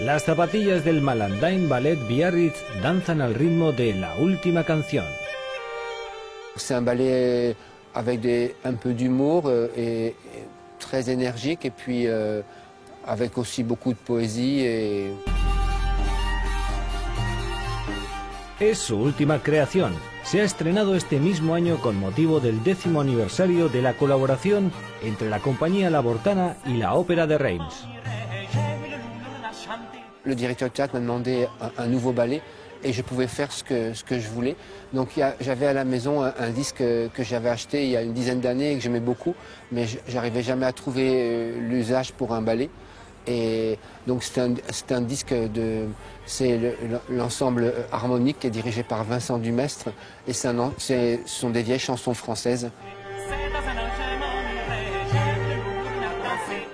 Las zapatillas del Malandain Ballet Biarritz danzan al ritmo de La Última Canción. C'est un ballet avec un peu d'humour et très énergique et puis avec aussi beaucoup de poésie. Es su última creación. Se ha estrenado este mismo año con motivo del 10º aniversario de la colaboración entre la compañía Labortana y la Ópera de Reims. Le directeur de théâtre m'a demandé un nouveau ballet et je pouvais faire ce que je voulais. Donc j'avais à la maison un disque que j'avais acheté il y a une dizaine d'années et que j'aimais beaucoup, mais j'arrivais jamais à trouver l'usage pour un ballet. Et donc c'est un disque c'est l'ensemble harmonique qui est dirigé par Vincent Dumestre et ce sont des vieilles chansons françaises.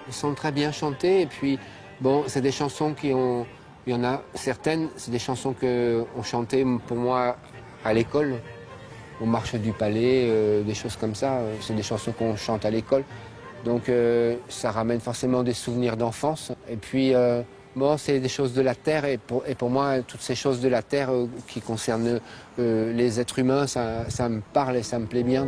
Ils sont très bien chantés et puis bon, c'est des chansons il y en a certaines, c'est des chansons qu'on chantait pour moi à l'école, aux marches du palais, des choses comme ça. C'est des chansons qu'on chante à l'école. Donc ça ramène forcément des souvenirs d'enfance. Et puis, bon, c'est des choses de la terre et pour moi, toutes ces choses de la terre qui concernent les êtres humains, ça me parle et ça me plaît bien.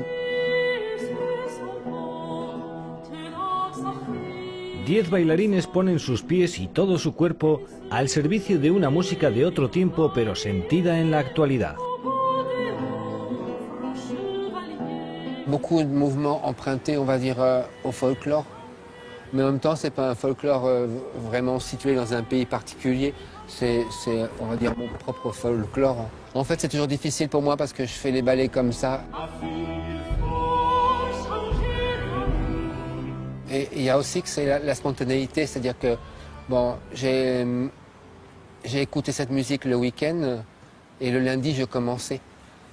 10 bailarines ponen sus pies y todo su cuerpo al servicio de una música de otro tiempo pero sentida en la actualidad. Beaucoup de mouvements empruntés, on va dire, au folklore. Mais en même temps, ce n'est pas un folklore vraiment situé dans un pays particulier. C'est, on va dire, mon propre folklore. En fait, c'est toujours difficile pour moi parce que je fais les ballets comme ça. Et il y a aussi que c'est la spontanéité, c'est-à-dire que bon, j'ai écouté cette musique le week-end et le lundi, je commençais.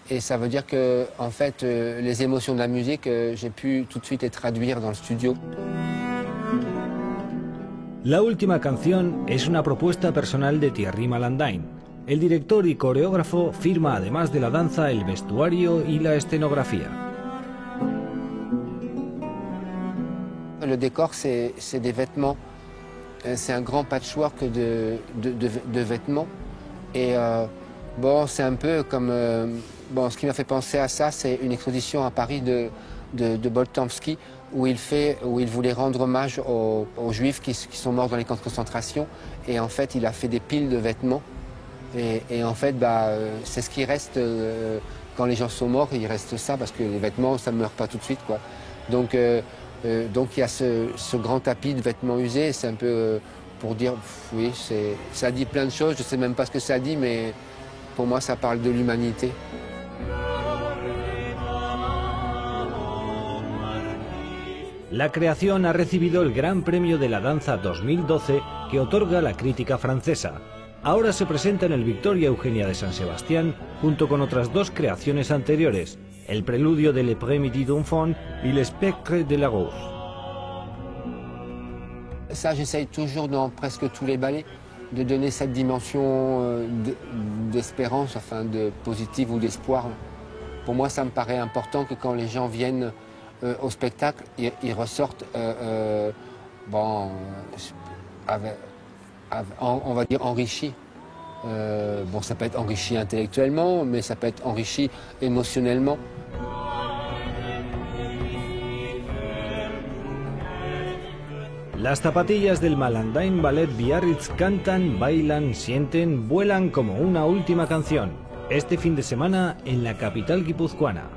Et ça veut dire que, en fait, les émotions de la musique, j'ai pu tout de suite les traduire dans le studio. La Última Canción es una propuesta personal de Thierry Malandain. El director y coreógrafo firma además de la danza el vestuario y la escenografía. Le décor, c'est des vêtements. C'est un grand patchwork de vêtements. Et bon, c'est un peu comme... bon, ce qui m'a fait penser à ça, c'est une exposition à Paris de Boltanski où il voulait rendre hommage aux Juifs qui sont morts dans les camps de concentration. Et en fait, il a fait des piles de vêtements. Et en fait, c'est ce qui reste quand les gens sont morts. Il reste ça parce que les vêtements, ça ne meurt pas tout de suite, quoi. Donc il y a ce grand tapis de vêtements usés. C'est un peu pour dire, oui, ça dit plein de choses. Je ne sais même pas ce que ça dit, mais pour moi, ça parle de l'humanité. La creación ha recibido el Gran Premio de la Danza 2012 que otorga la crítica francesa. Ahora se presenta en el Victoria Eugenia de San Sebastián junto con otras 2 creaciones anteriores, el Preludio de l'Après-midi d'Enfant y Le Spectre de la Rose. Ça, j'essaye toujours dans presque tous les ballets de donner cette dimension d'espérance, enfin de positive ou d'espoir. Pour moi, ça me paraît important que quand les gens viennent au spectacle, ils ressortent, bon, on va dire enrichis. Bon, ça peut être enrichi intellectuellement, mais ça peut être enrichi émotionnellement. Las zapatillas del Malandain Ballet Biarritz cantan, bailan, sienten, vuelan como una última canción. Este fin de semana en la capital guipuzcoana.